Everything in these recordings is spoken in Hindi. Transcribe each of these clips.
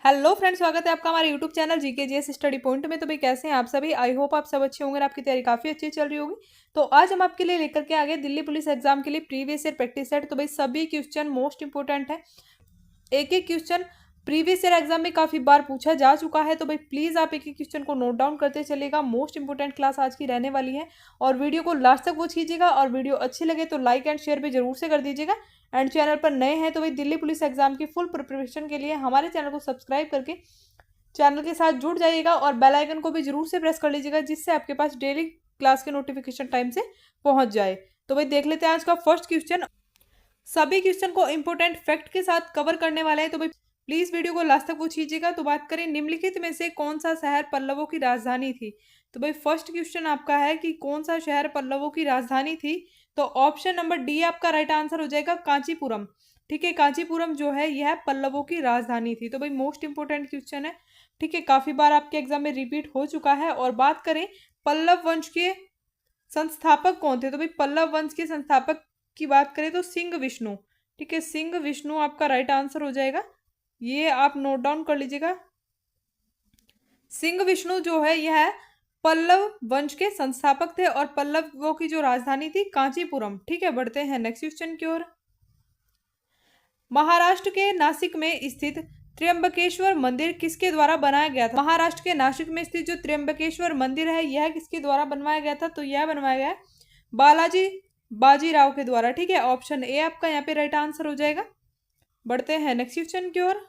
हेलो फ्रेंड्स, स्वागत है आपका हमारे YouTube channel GKGS study point में। तो भाई कैसे हैं आप सभी। आई होप आप सब अच्छे होंगे और आपकी तैयारी काफ़ी अच्छी चल रही होगी। तो आज हम आपके लिए लेकर के आ गए दिल्ली पुलिस एग्जाम के लिए प्रीवियस ईयर प्रैक्टिस सेट। तो भाई सभी क्वेश्चन मोस्ट इंपोर्टेंट है। एक एक क्वेश्चन प्रीवियस ईयर एग्जाम में काफ़ी बार पूछा जा चुका है। तो भाई प्लीज़ आप एक एक क्वेश्चन को नोट डाउन करते चलिएगा। मोस्ट इंपोर्टेंट क्लास आज की रहने वाली है और वीडियो को लास्ट तक वॉच कीजिएगा। और वीडियो अच्छी लगे तो लाइक एंड शेयर भी जरूर से कर दीजिएगा। एंड चैनल पर नए हैं तो भाई दिल्ली पुलिस एग्जाम की फुल प्रिपरेशन के लिए हमारे चैनल को सब्सक्राइब करके चैनल के साथ जुड़ जाइएगा और बेल आइकन को भी जरूर से प्रेस कर लीजिएगा, जिससे आपके पास डेली क्लास के नोटिफिकेशन टाइम से पहुंच जाए। तो भाई देख लेते हैं आज का फर्स्ट क्वेश्चन। सभी क्वेश्चन को इंपोर्टेंट फैक्ट के साथ कवर करने वाले हैं, तो भाई प्लीज वीडियो को लास्ट तक पूछिएगा। तो बात करें निम्नलिखित में से कौन सा शहर पल्लवों की राजधानी थी। तो भाई फर्स्ट क्वेश्चन आपका है कि कौन सा शहर पल्लवों की राजधानी थी। तो ऑप्शन नंबर डी आपका राइट आंसर हो जाएगा, कांचीपुरम। ठीक है, कांचीपुरम जो है यह पल्लवों की राजधानी थी। तो भाई मोस्ट इंपोर्टेंट क्वेश्चन है। ठीक है, काफी बार आपके एग्जाम में रिपीट हो चुका है। और बात करें पल्लव वंश के संस्थापक कौन थे। तो भाई पल्लव वंश के संस्थापक की बात करें तो सिंह विष्णु। ठीक है, सिंह विष्णु आपका राइट आंसर हो जाएगा। ये आप नोट डाउन कर लीजिएगा। सिंह विष्णु जो है यह पल्लव वंश के संस्थापक थे और पल्लवों की जो राजधानी थी कांचीपुरम। ठीक है, बढ़ते हैं नेक्स्ट क्वेश्चन की ओर। महाराष्ट्र के नासिक में स्थित त्र्यंबकेश्वर मंदिर किसके द्वारा बनाया गया था। महाराष्ट्र के नासिक में स्थित जो त्र्यंबकेश्वर मंदिर है यह किसके द्वारा बनवाया गया था। तो यह बनवाया गया बालाजी बाजीराव के द्वारा। ठीक है, ऑप्शन ए आपका यहाँ पे राइट आंसर हो जाएगा। बढ़ते हैं नेक्स्ट क्वेश्चन की ओर।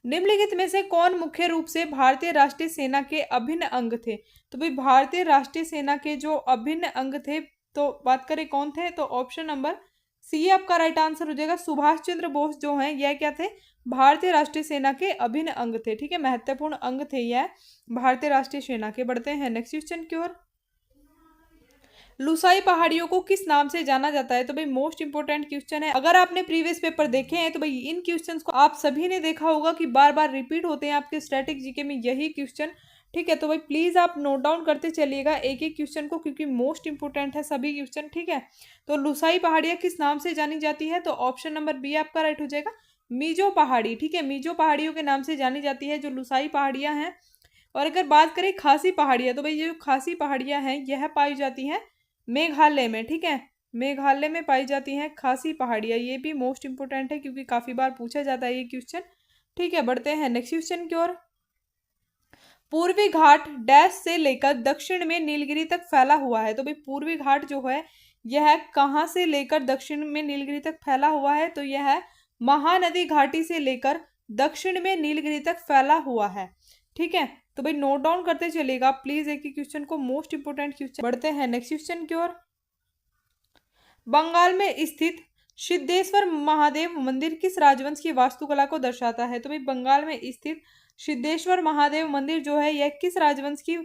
निम्नलिखित में से कौन मुख्य रूप से भारतीय राष्ट्रीय सेना के अभिन्न अंग थे। तो भाई भारतीय राष्ट्रीय सेना के जो अभिन्न अंग थे, तो बात करें कौन थे, तो ऑप्शन नंबर सी आपका राइट आंसर हो जाएगा। सुभाष चंद्र बोस जो हैं यह क्या थे, भारतीय राष्ट्रीय सेना के अभिन्न अंग थे। ठीक है, महत्वपूर्ण अंग थे यह भारतीय राष्ट्रीय सेना के। बढ़ते हैं नेक्स्ट क्वेश्चन की ओर। लुसाई पहाड़ियों को किस नाम से जाना जाता है। तो भाई मोस्ट इंपोर्टेंट क्वेश्चन है। अगर आपने प्रीवियस पेपर देखे हैं तो भाई इन क्वेश्चंस को आप सभी ने देखा होगा कि बार बार रिपीट होते हैं आपके स्टैटिक जीके में यही क्वेश्चन। ठीक है, तो भाई प्लीज आप नोट डाउन करते चलिएगा एक एक क्वेश्चन को, क्योंकि मोस्ट इंपोर्टेंट है सभी क्वेश्चन। ठीक है, तो लुसाई पहाड़ियाँ किस नाम से जानी जाती है। तो ऑप्शन नंबर बी आपका राइट हो जाएगा, मीजो पहाड़ी। ठीक है, मीजो पहाड़ियों के नाम से जानी जाती है जो लुसाई पहाड़ियाँ हैं। और अगर बात करें खासी पहाड़ियाँ, तो भाई ये जो खासी पहाड़ियाँ हैं यह पाई जाती हैं मेघालय में। ठीक है, मेघालय में पाई जाती हैं खासी पहाड़ियाँ। ये भी मोस्ट इंपोर्टेंट है क्योंकि काफी बार पूछा जाता है ये क्वेश्चन। ठीक है, बढ़ते हैं नेक्स्ट क्वेश्चन की ओर। पूर्वी घाट डैश से लेकर दक्षिण में नीलगिरी तक फैला हुआ है। तो भाई पूर्वी घाट जो है यह कहाँ से लेकर दक्षिण में नीलगिरी तक फैला हुआ है। तो यह महानदी घाटी से लेकर दक्षिण में नीलगिरी तक फैला हुआ है। ठीक है, तो भाई नोट डाउन करते चलेगा प्लीज एक ही क्वेश्चन को, मोस्ट इंपोर्टेंट क्वेश्चन। बढ़ते हैं नेक्स्ट क्वेश्चन की ओर। बंगाल में स्थित सिद्धेश्वर महादेव मंदिर किस राजवंश की वास्तुकला को दर्शाता है। तो भाई बंगाल में स्थित सिद्धेश्वर महादेव मंदिर जो है यह किस राजवंश की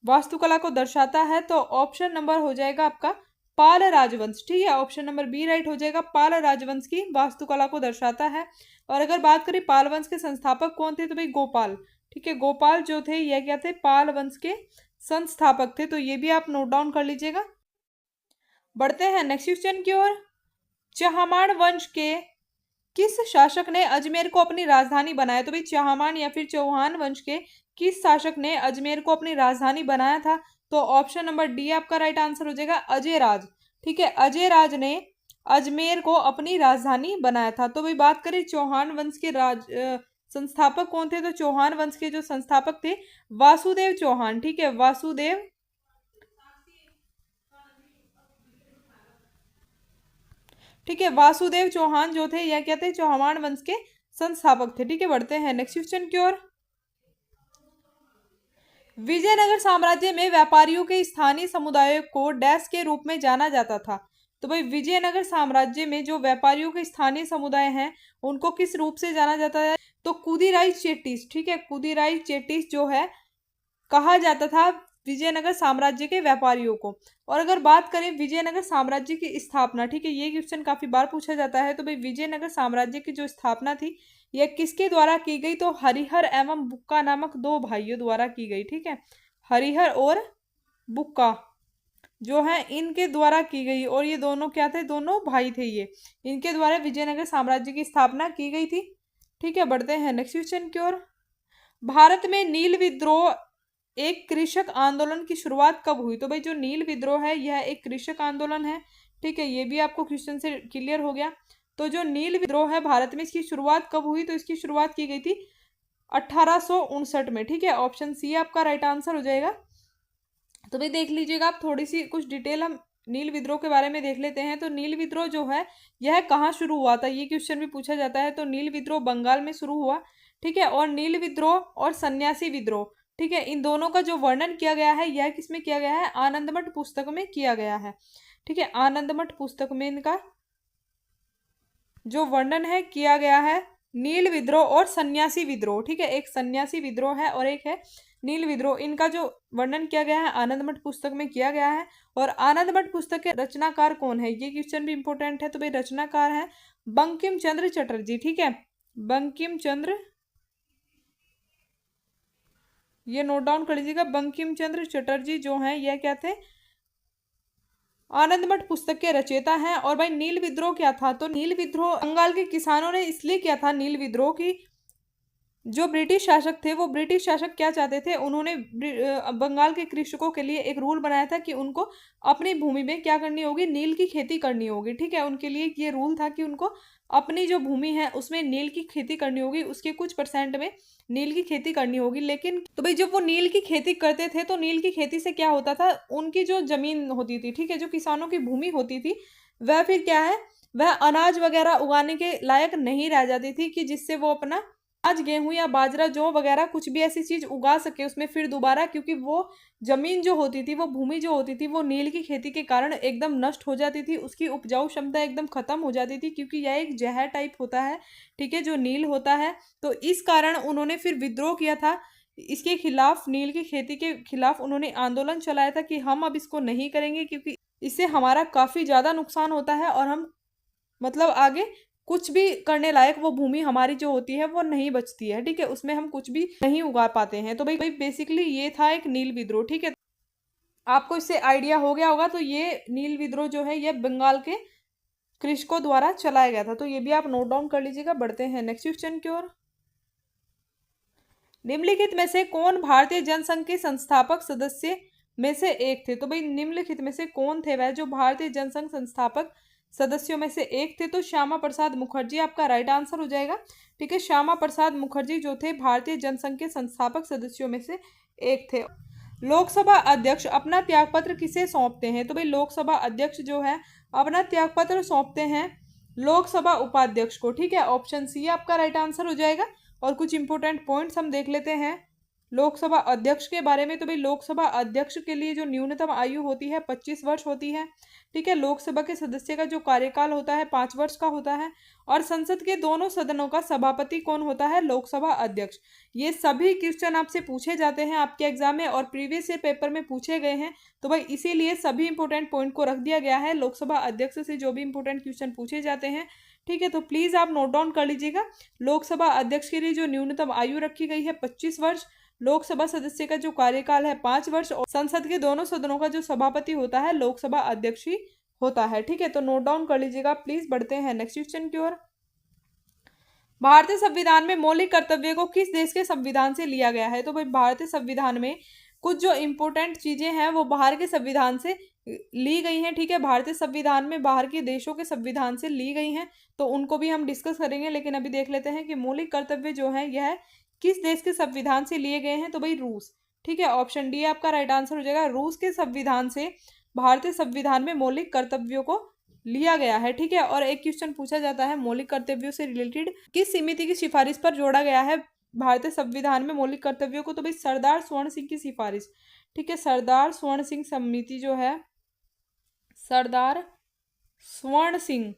वास्तुकला को दर्शाता है। तो ऑप्शन नंबर हो जाएगा आपका पाल राजवंश। ठीक है, ऑप्शन नंबर बी राइट हो जाएगा, पाल राजवंश की वास्तुकला को दर्शाता है। और अगर बात करें पाल वंश के संस्थापक कौन थे, तो भाई गोपाल। ठीक है, गोपाल जो थे यह क्या थे, पाल वंश के संस्थापक थे। तो ये भी आप नोट डाउन कर लीजिएगा। बढ़ते हैं नेक्स्ट क्वेश्चन की ओर। चहमान वंश के किस शासक ने अजमेर को अपनी राजधानी बनाया। तो भाई चहमान या फिर चौहान वंश के किस शासक ने अजमेर को अपनी राजधानी बनाया था। तो ऑप्शन नंबर डी आपका राइट आंसर हो जाएगा, अजय राज। ठीक है, अजय राज ने अजमेर को अपनी राजधानी बनाया था। तो भाई बात करें चौहान वंश के संस्थापक कौन थे। तो चौहान वंश के जो संस्थापक थे वासुदेव चौहान। ठीक है, वासुदेव। ठीक है, वासुदेव चौहान जो थे यह क्या थे, चौहान वंश के संस्थापक थे। ठीक है, बढ़ते हैं नेक्स्ट क्वेश्चन की ओर। विजयनगर साम्राज्य में व्यापारियों के स्थानीय समुदायों को डैश के रूप में जाना जाता था। तो भाई विजयनगर साम्राज्य में जो व्यापारियों के स्थानीय समुदाय हैं उनको किस रूप से जाना जाता है। तो कुदीराई चेट्टीस। ठीक है, कुदीराई चेट्टीस जो है कहा जाता था विजयनगर साम्राज्य के व्यापारियों को। और अगर बात करें विजयनगर साम्राज्य की स्थापना, ठीक है, ये क्वेश्चन काफी बार पूछा जाता है। तो भाई विजयनगर साम्राज्य की जो स्थापना थी यह किसके द्वारा की गई। तो हरिहर एवं बुक्का नामक दो भाइयों द्वारा की गई। ठीक है, हरिहर और बुक्का जो है इनके द्वारा की गई। और ये दोनों क्या थे, दोनों भाई थे। ये इनके द्वारा विजयनगर साम्राज्य की स्थापना की गई थी। ठीक है, बढ़ते हैं नेक्स्ट क्वेश्चन की ओर। भारत में नील विद्रोह एक कृषक आंदोलन की शुरुआत कब हुई? तो भाई जो नील विद्रोह है यह एक कृषक आंदोलन है। ठीक है, ये भी आपको क्वेश्चन से क्लियर हो गया। तो जो नील विद्रोह है भारत में, इसकी शुरुआत कब हुई? तो इसकी शुरुआत की गई थी 1859 में। ठीक है, ऑप्शन सी आपका राइट आंसर हो जाएगा। तो भाई देख लीजिएगा आप, थोड़ी सी कुछ डिटेल हम नील विद्रोह के बारे में देख लेते हैं। तो नील विद्रोह जो है यह कहाँ शुरू हुआ था, ये क्वेश्चन भी पूछा जाता है। तो नील विद्रोह बंगाल में शुरू हुआ। ठीक है, और नील विद्रोह और सन्यासी विद्रोह, ठीक है, इन दोनों का जो वर्णन किया गया है यह किसमें किया गया है? आनंदमठ पुस्तक में किया गया है। ठीक है, आनंदमठ पुस्तक में इनका जो वर्णन है किया गया है नील विद्रोह और सन्यासी विद्रोह। ठीक है, एक सन्यासी विद्रोह है और एक है नील विद्रोह। इनका जो वर्णन किया गया है आनंदमठ पुस्तक में किया गया है। और आनंदमठ पुस्तक के रचनाकार कौन है, ये क्वेश्चन भी इंपॉर्टेंट है। तो भाई रचनाकार है बंकिम चंद्र चटर्जी। ठीक है, बंकिम चंद्र, ये नोट डाउन कर लीजिएगा, बंकिम चंद्र चटर्जी जो हैं यह क्या थे? आनंदमठ पुस्तक के रचयिता हैं। और भाई नील विद्रोह क्या था? तो नील विद्रोह बंगाल के किसानों ने इसलिए किया था नील विद्रोह की, जो ब्रिटिश शासक थे, वो ब्रिटिश शासक क्या चाहते थे, उन्होंने बंगाल के कृषकों के लिए एक रूल बनाया था कि उनको अपनी भूमि में क्या करनी होगी? नील की खेती करनी होगी। ठीक है, उनके लिए ये रूल था कि उनको अपनी जो भूमि है उसमें नील की खेती करनी होगी, उसके कुछ परसेंट में नील की खेती करनी होगी। लेकिन तो भाई जब वो नील की खेती करते थे तो नील की खेती से क्या होता था, उनकी जो जमीन होती थी, ठीक है, जो किसानों की भूमि होती थी, वह फिर क्या है, वह अनाज वगैरह उगाने के लायक नहीं रह जाती थी कि जिससे वो अपना आज गेहूं या बाजरा जौ वगैरह कुछ भी ऐसी चीज उगा सके उसमें फिर दोबारा, क्योंकि वो जमीन जो होती थी, वो भूमि जो होती थी, वो नील की खेती के कारण एकदम नष्ट हो जाती थी, उसकी उपजाऊ क्षमता एकदम खत्म हो जाती थी, क्योंकि यह एक जहर टाइप होता है। ठीक है, जो नील होता है। तो इस कारण उन्होंने फिर विद्रोह किया था इसके खिलाफ, नील की खेती के खिलाफ उन्होंने आंदोलन चलाया था कि हम अब इसको नहीं करेंगे, क्योंकि इससे हमारा काफी ज्यादा नुकसान होता है और हम मतलब आगे कुछ भी करने लायक वो भूमि हमारी जो होती है वो नहीं बचती है। ठीक है, उसमें हम कुछ भी नहीं उगा पाते हैं। तो भाई भाई बेसिकली ये था एक नील विद्रोह। ठीक है, आपको इससे आइडिया हो गया होगा। तो ये नील विद्रोह जो है ये बंगाल के कृषकों द्वारा चलाया गया था। तो ये भी आप नोट डाउन कर लीजिएगा। बढ़ते हैं नेक्स्ट क्वेश्चन की ओर। निम्नलिखित में से कौन भारतीय जनसंघ के संस्थापक सदस्य में से एक थे? तो भाई निम्नलिखित में से कौन थे वह जो भारतीय जनसंघ संस्थापक सदस्यों में से एक थे? तो श्यामा प्रसाद मुखर्जी आपका राइट आंसर हो जाएगा। ठीक है, श्यामा प्रसाद मुखर्जी जो थे भारतीय जनसंघ के संस्थापक सदस्यों में से एक थे। लोकसभा अध्यक्ष अपना त्यागपत्र किसे सौंपते हैं? तो भाई लोकसभा अध्यक्ष जो है अपना त्यागपत्र सौंपते हैं लोकसभा उपाध्यक्ष को। ठीक है, ऑप्शन सी आपका राइट आंसर हो जाएगा। और कुछ इंपोर्टेंट पॉइंट्स हम देख लेते हैं लोकसभा अध्यक्ष के बारे में। तो भाई लोकसभा अध्यक्ष के लिए जो न्यूनतम आयु होती है 25 वर्ष होती है। ठीक है, लोकसभा के सदस्य का जो कार्यकाल होता है 5 वर्ष का होता है। और संसद के दोनों सदनों का सभापति कौन होता है? लोकसभा अध्यक्ष। ये सभी क्वेश्चन आपसे पूछे जाते हैं आपके एग्जाम में और प्रीवियस ईयर पेपर में पूछे गए हैं। तो भाई इसीलिए सभी इंपोर्टेंट पॉइंट को रख दिया गया है लोकसभा अध्यक्ष से जो भी इंपोर्टेंट क्वेश्चन पूछे जाते हैं। ठीक है, तो प्लीज आप नोट डाउन कर लीजिएगा। लोकसभा अध्यक्ष के लिए जो न्यूनतम आयु रखी गई है 25 वर्ष, लोकसभा सदस्य का जो कार्यकाल है 5 वर्ष, और संसद के दोनों सदनों का जो सभापति होता है लोकसभा अध्यक्ष ही होता है। ठीक है, तो नोट डाउन कर लीजिएगा प्लीज। बढ़ते हैं नेक्स्ट क्वेश्चन की ओर। भारतीय संविधान में मौलिक कर्तव्य को किस देश के संविधान से लिया गया है? तो भाई भारतीय संविधान में कुछ जो इंपोर्टेंट चीजें हैं वो बाहर के संविधान से ली गई हैं। ठीक है, भारतीय संविधान में बाहर के देशों के संविधान से ली गई हैं, तो उनको भी हम डिस्कस करेंगे। लेकिन अभी देख लेते हैं कि मौलिक कर्तव्य जो है यह किस देश के संविधान से लिए गए हैं? तो भाई रूस। ठीक है, ऑप्शन डी आपका राइट आंसर हो जाएगा। रूस के संविधान से भारतीय संविधान में मौलिक कर्तव्यों को लिया गया है। ठीक है, और एक क्वेश्चन पूछा जाता है मौलिक कर्तव्यों से रिलेटेड किस समिति की सिफारिश पर जोड़ा गया है भारतीय संविधान में मौलिक कर्तव्यों को? तो भाई सरदार स्वर्ण सिंह की सिफारिश। ठीक है, सरदार स्वर्ण सिंह समिति जो है, सरदार स्वर्ण सिंह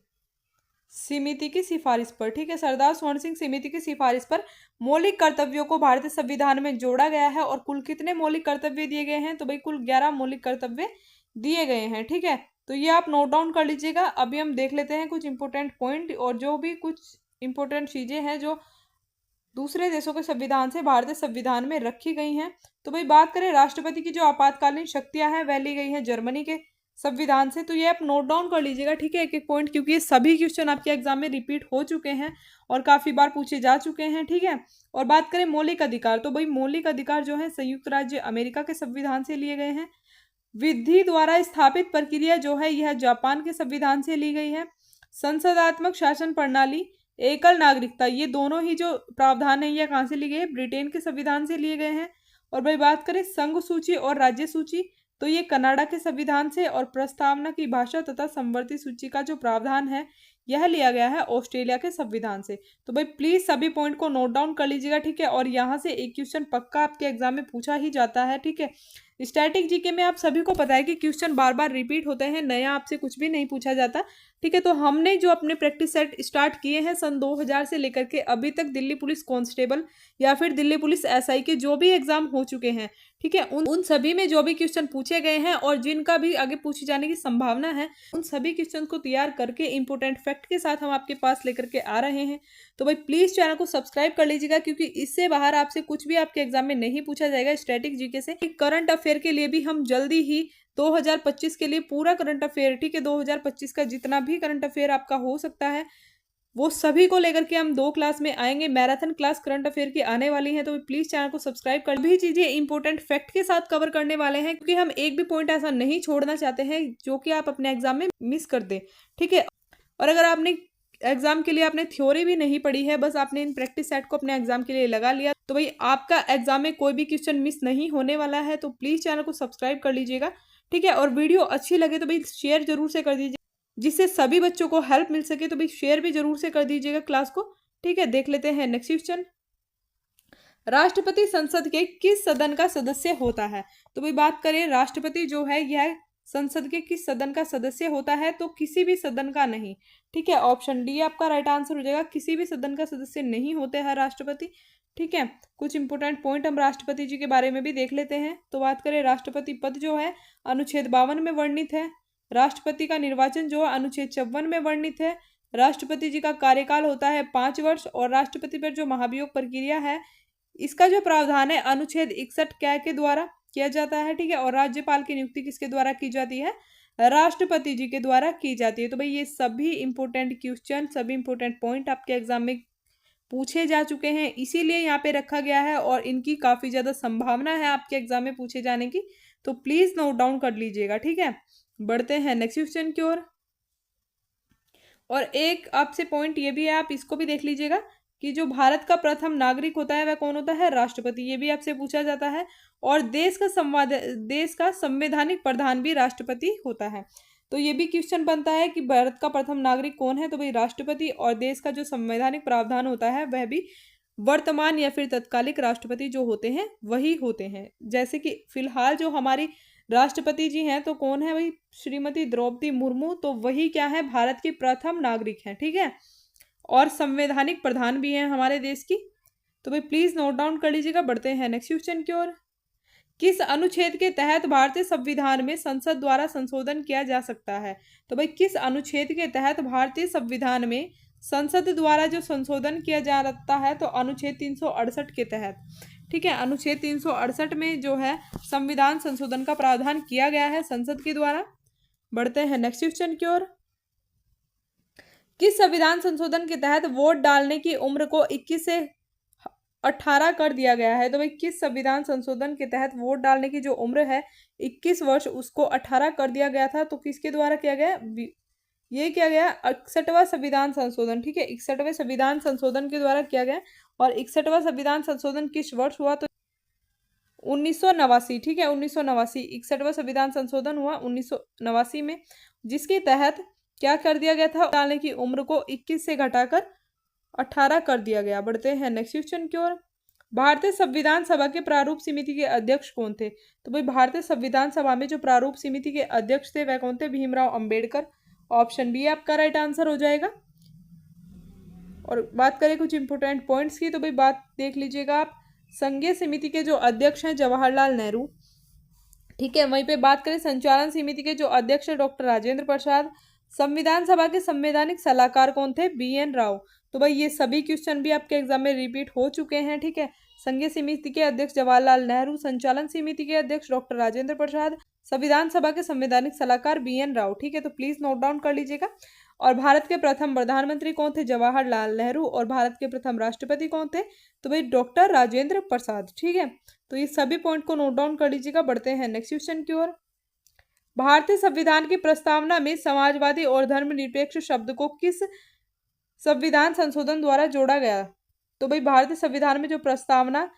समिति की सिफारिश पर, ठीक है, सरदार स्वर्ण सिंह समिति की सिफारिश पर मौलिक कर्तव्यों को भारतीय संविधान में जोड़ा गया है। और कुल कितने मौलिक कर्तव्य दिए गए हैं? तो भाई कुल 11 मौलिक कर्तव्य दिए गए हैं। ठीक है, तो ये आप नोट डाउन कर लीजिएगा। अभी हम देख लेते हैं कुछ इंपोर्टेंट पॉइंट और जो भी कुछ इंपोर्टेंट चीजें हैं जो दूसरे देशों के संविधान से भारतीय संविधान में रखी गई हैं। तो भाई बात करें राष्ट्रपति की जो आपातकालीन शक्तियां हैं वह ली गई हैं जर्मनी के संविधान से। तो ये आप नोट डाउन कर लीजिएगा, ठीक है, एक एक पॉइंट, क्योंकि ये सभी क्वेश्चन आपके एग्जाम में रिपीट हो चुके हैं और काफी बार पूछे जा चुके हैं, ठीक है। और बात करें मौलिक अधिकार, तो भाई मौलिक अधिकार जो है संयुक्त राज्य अमेरिका के संविधान से लिए गए हैं। विधि द्वारा स्थापित प्रक्रिया जो है यह जापान के संविधान से ली गई है। संसदात्मक शासन प्रणाली, एकल नागरिकता, ये दोनों ही जो प्रावधान है यह कहाँ से लिए गए हैं? ब्रिटेन के संविधान से लिए गए हैं। और भाई बात करें संघ सूची और राज्य सूची, तो ये कनाडा के संविधान से। और प्रस्तावना की भाषा तथा समवर्ती सूची का जो प्रावधान है यह लिया गया है ऑस्ट्रेलिया के संविधान से। तो भाई प्लीज सभी पॉइंट को नोट डाउन कर लीजिएगा, ठीक है। और यहाँ से एक क्वेश्चन पक्का आपके एग्जाम में पूछा ही जाता है, ठीक है। स्टैटिक जीके में आप सभी को पता है कि क्वेश्चन बार बार रिपीट होते हैं, नया आपसे कुछ भी नहीं पूछा जाता, ठीक है। तो हमने जो अपने प्रैक्टिस सेट स्टार्ट किए हैं सन 2000 से लेकर के अभी तक दिल्ली पुलिस कांस्टेबल या फिर दिल्ली पुलिस एसआई के जो भी एग्जाम हो चुके हैं, ठीक है, उन सभी में जो भी क्वेश्चन पूछे गए हैं और जिनका भी आगे पूछे जाने की संभावना है, उन सभी क्वेश्चन को तैयार करके इंपोर्टेंट फैक्ट के साथ हम आपके पास लेकर के आ रहे हैं। तो भाई प्लीज चैनल को सब्सक्राइब कर लीजिएगा, क्योंकि इससे बाहर आपसे कुछ भी आपके एग्जाम में नहीं पूछा जाएगा स्टैटिक जीके से। करंट अफेयर के लिए भी हम जल्दी ही 2025 के लिए पूरा करंट अफेयर, ठीक है, 2025 का जितना भी करंट अफेयर आपका हो सकता है वो सभी को लेकर के हम 2 क्लास में आएंगे। मैराथन क्लास करंट अफेयर की आने वाली है, तो प्लीज चैनल को सब्सक्राइब कर। भी चीजें इंपॉर्टेंट फैक्ट के साथ कवर करने वाले हैं, क्योंकि हम एक भी पॉइंट ऐसा नहीं छोड़ना चाहते हैं जो कि आप अपने एग्जाम में मिस कर दे, ठीक है। और अगर आपने एग्जाम के लिए आपने थ्योरी भी नहीं पढ़ी है, बस आपने इन प्रैक्टिस सेट को अपने एग्जाम के लिए लगा लिया, तो भाई आपका एग्जाम में कोई भी क्वेश्चन मिस नहीं होने वाला है। तो प्लीज चैनल को सब्सक्राइब कर लीजिएगा, ठीक है। और वीडियो अच्छी लगे तो भाई शेयर जरूर से कर दीजिए, जिससे सभी बच्चों को हेल्प मिल सके। तो भाई शेयर भी जरूर से कर दीजिएगा क्लास को, ठीक है। देख लेते हैं नेक्स्ट क्वेश्चन। राष्ट्रपति संसद के किस सदन का सदस्य होता है? तो भाई बात करें राष्ट्रपति जो है यह संसद के किस सदन का सदस्य होता है? तो किसी भी सदन का नहीं, ठीक है। ऑप्शन डी आपका राइट आंसर हो जाएगा, किसी भी सदन का सदस्य नहीं होते हैं राष्ट्रपति, ठीक है। कुछ इंपोर्टेंट पॉइंट हम राष्ट्रपति जी के बारे में भी देख लेते हैं। तो बात करें राष्ट्रपति पद जो है अनुच्छेद 52 में वर्णित है। राष्ट्रपति का निर्वाचन जो है अनुच्छेद 54 में वर्णित है। राष्ट्रपति जी का कार्यकाल होता है 5 वर्ष। और राष्ट्रपति पर जो महाभियोग प्रक्रिया है इसका जो प्रावधान है अनुच्छेद 61 क्या के द्वारा किया जाता है, ठीक है। और राज्यपाल की नियुक्ति किसके द्वारा की जाती है? राष्ट्रपति जी के द्वारा की जाती है। तो भाई ये सभी इंपोर्टेंट क्वेश्चन, सभी इंपोर्टेंट पॉइंट आपके एग्जाम में पूछे जा चुके हैं, इसीलिए यहाँ पे रखा गया है और इनकी काफी ज्यादा संभावना है आपके एग्जाम में पूछे जाने की। तो प्लीज नोट डाउन कर लीजिएगा, ठीक है। बढ़ते हैं नेक्स्ट क्वेश्चन की ओर। और एक आपसे पॉइंट ये भी है, आप इसको भी देख लीजिएगा कि जो भारत का प्रथम नागरिक होता है वह कौन होता है? राष्ट्रपति। ये भी आपसे पूछा जाता है। और देश का संवैधानिक प्रधान भी राष्ट्रपति होता है। तो ये भी क्वेश्चन बनता है कि भारत का प्रथम नागरिक कौन है? तो भाई राष्ट्रपति। और देश का जो संवैधानिक प्रावधान होता है वह भी वर्तमान या फिर तत्कालिक राष्ट्रपति जो होते हैं वही होते हैं। जैसे कि फिलहाल जो हमारी राष्ट्रपति जी हैं तो कौन है भाई? श्रीमती द्रौपदी मुर्मू। तो वही क्या है? भारत की प्रथम नागरिक हैं, ठीक है। और संवैधानिक प्रधान भी हैं हमारे देश की। तो भाई प्लीज नोट डाउन कर लीजिएगा। बढ़ते हैं नेक्स्ट क्वेश्चन की ओर। किस अनुच्छेद के तहत भारतीय संविधान में संसद द्वारा संशोधन किया जा सकता है? तो भाई किस अनुच्छेद के तहत भारतीय संविधान में संसद द्वारा जो संशोधन किया जा सकता है? तो अनुच्छेद 368 के तहत, ठीक है। अनुच्छेद 368 में जो है संविधान संशोधन का प्रावधान किया गया है संसद के द्वारा। बढ़ते हैं नेक्स्ट क्वेश्चन की ओर। किस संविधान संशोधन के तहत वोट डालने की उम्र को 21 से 18 कर दिया गया है? तो भाई किस संविधान संशोधन के तहत वोट डालने की जो उम्र है 21 वर्ष उसको 18 कर दिया गया था? तो किसके द्वारा किया गया? ये किया गया 61वां संविधान संशोधन, ठीक है। 61वें संविधान संशोधन के द्वारा किया गया। और 61वां संविधान संशोधन किस वर्ष हुआ? तो 1989, ठीक है, 1989। 61वां संविधान संशोधन हुआ 1989 में, जिसके तहत क्या कर दिया गया था? डालने की उम्र को 21 से घटाकर 18 कर दिया गया। बढ़ते हैं नेक्स्ट क्वेश्चन की ओर। भारतीय संविधान सभा के प्रारूप समिति के अध्यक्ष कौन थे? तो भाई भारतीय संविधान सभा में जो प्रारूप समिति के अध्यक्ष थे वह कौन थे? भीमराव अंबेडकर। ऑप्शन बी आपका राइट आंसर हो जाएगा। और बात करें कुछ इंपोर्टेंट पॉइंट्स की, तो भाई बात देख लीजिएगा आप। संघीय समिति के जो अध्यक्ष हैं जवाहरलाल नेहरू, ठीक है। वहीं पे बात करें संचालन समिति के जो अध्यक्ष है डॉक्टर राजेंद्र प्रसाद। संविधान सभा के संवैधानिक सलाहकार कौन थे? BN राव। तो भाई ये सभी क्वेश्चन भी आपके एग्जाम में रिपीट हो चुके हैं, ठीक है। संघीय समिति के अध्यक्ष जवाहरलाल नेहरू, संचालन समिति के अध्यक्ष डॉक्टर राजेंद्र प्रसाद, संविधान सभा के संवैधानिक सलाहकार BN राव, ठीक है। तो प्लीज नोट डाउन कर लीजिएगा। और भारत के प्रथम प्रधानमंत्री कौन थे? जवाहरलाल नेहरू। और भारत के प्रथम राष्ट्रपति कौन थे? तो भाई डॉक्टर राजेंद्र प्रसाद, ठीक है। तो ये सभी पॉइंट को नोट डाउन कर लीजिएगा। बढ़ते हैं नेक्स्ट क्वेश्चन की ओर। भारतीय संविधान की प्रस्तावना में समाजवादी और धर्मनिरपेक्ष शब्द को किस संविधान संशोधन द्वारा जोड़ा गया? तो भाई भारतीय संविधान में जो प्रस्तावना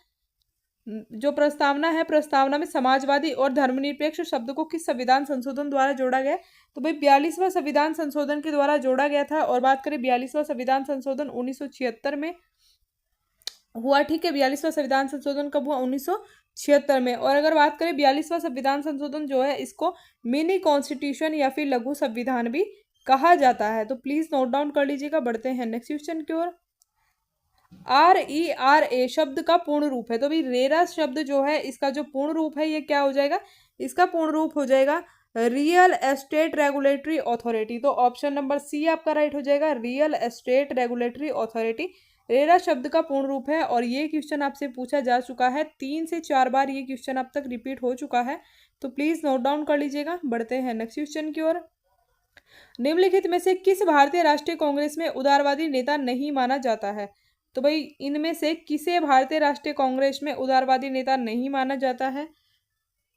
है, प्रस्तावना में समाजवादी और धर्मनिरपेक्ष शब्द को किस संविधान संशोधन द्वारा जोड़ा गया? तो भाई 42वां संविधान संशोधन के द्वारा जोड़ा गया था। और बात करें 42वां संविधान संशोधन 1976 में हुआ, ठीक है। 42वां संविधान संशोधन कब हुआ? 1976 में। और अगर बात करें 42वां संविधान संशोधन जो है, इसको मिनी कॉन्स्टिट्यूशन या फिर लघु संविधान भी कहा जाता है। तो प्लीज नोट डाउन कर लीजिएगा। बढ़ते हैं नेक्स्ट क्वेश्चन की ओर। RERA शब्द का पूर्ण रूप है। तो भाई रेरा शब्द जो है, इसका जो पूर्ण रूप है ये क्या हो जाएगा? इसका पूर्ण रूप हो जाएगा रियल एस्टेट रेगुलेटरी अथॉरिटी। तो ऑप्शन नंबर C आपका राइट हो जाएगा, real estate regulatory authority RERA शब्द का पूर्ण रूप है। और ये क्वेश्चन आपसे पूछा जा चुका है 3 से 4 बार, ये क्वेश्चन अब तक रिपीट हो चुका है। तो प्लीज नोट डाउन कर लीजिएगा। बढ़ते हैं नेक्स्ट क्वेश्चन की ओर। निम्नलिखित में से किस भारतीय राष्ट्रीय कांग्रेस में उदारवादी नेता नहीं माना जाता है? तो भाई इनमें से किसे भारतीय राष्ट्रीय कांग्रेस में उदारवादी नेता नहीं माना जाता है?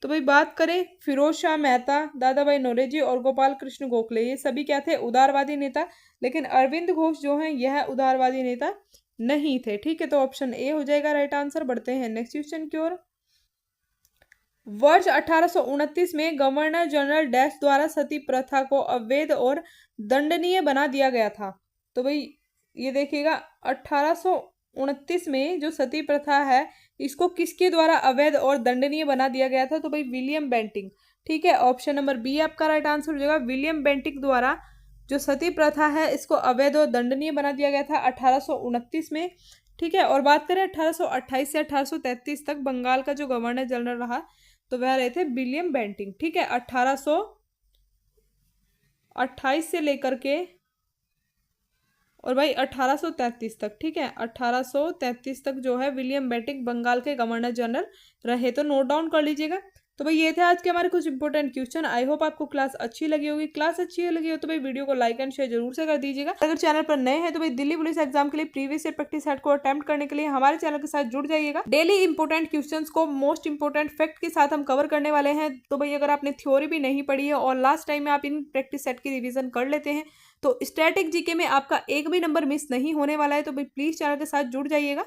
तो भाई बात करें फिरोज शाह मेहता, दादा भाई नौरोजी और गोपाल कृष्ण गोखले, ये सभी क्या थे? उदारवादी नेता। लेकिन अरविंद घोष जो हैं यह उदारवादी नेता नहीं थे, ठीक है। तो ऑप्शन A हो जाएगा राइट आंसर। बढ़ते हैं नेक्स्ट क्वेश्चन की ओर। वर्ष 1829 में गवर्नर जनरल डैश द्वारा सती प्रथा को अवैध और दंडनीय बना दिया गया था। तो भाई ये देखिएगा 1829 में जो सती प्रथा है, इसको किसके द्वारा अवैध और दंडनीय बना दिया गया था? तो भाई विलियम बेंटिंक, ठीक है। ऑप्शन नंबर B आपका राइट आंसर हो जाएगा। विलियम बेंटिंक द्वारा जो सती प्रथा है, इसको अवैध और दंडनीय बना दिया गया था 1829 में, ठीक है। और बात करें 1828 से 1833 तक बंगाल का जो गवर्नर जनरल रहा, तो वह रहे थे विलियम बेंटिंक, ठीक है। 1828 से लेकर के और भाई 1833 तक, ठीक है। 1833 तक जो है विलियम बेंटिंक बंगाल के गवर्नर जनरल रहे। तो नोट डाउन कर लीजिएगा। तो भाई ये थे आज के हमारे कुछ इंपॉर्टेंट क्वेश्चन। आई होप आपको क्लास अच्छी लगी होगी। क्लास अच्छी लगी हो तो भाई वीडियो को लाइक एंड शेयर जरूर से कर दीजिएगा। अगर चैनल पर नए हैं तो भाई दिल्ली पुलिस एग्जाम के लिए प्रीवियस ईयर प्रैक्टिस सेट को अटेम्प्ट करने के लिए हमारे चैनल के साथ जुड़ जाइएगा। डेली इंपॉर्टेंट क्वेश्चंस को मोस्ट इंपॉर्टेंट फैक्ट के साथ हम कवर करने वाले हैं। तो भाई अगर आपने थ्योरी भी नहीं पढ़ी है और लास्ट टाइम में आप इन प्रैक्टिस सेट की रिविजन कर लेते हैं, तो स्टैटिक जीके में आपका एक भी नंबर मिस नहीं होने वाला है। तो भाई प्लीज चैनल के साथ जुड़ जाइएगा।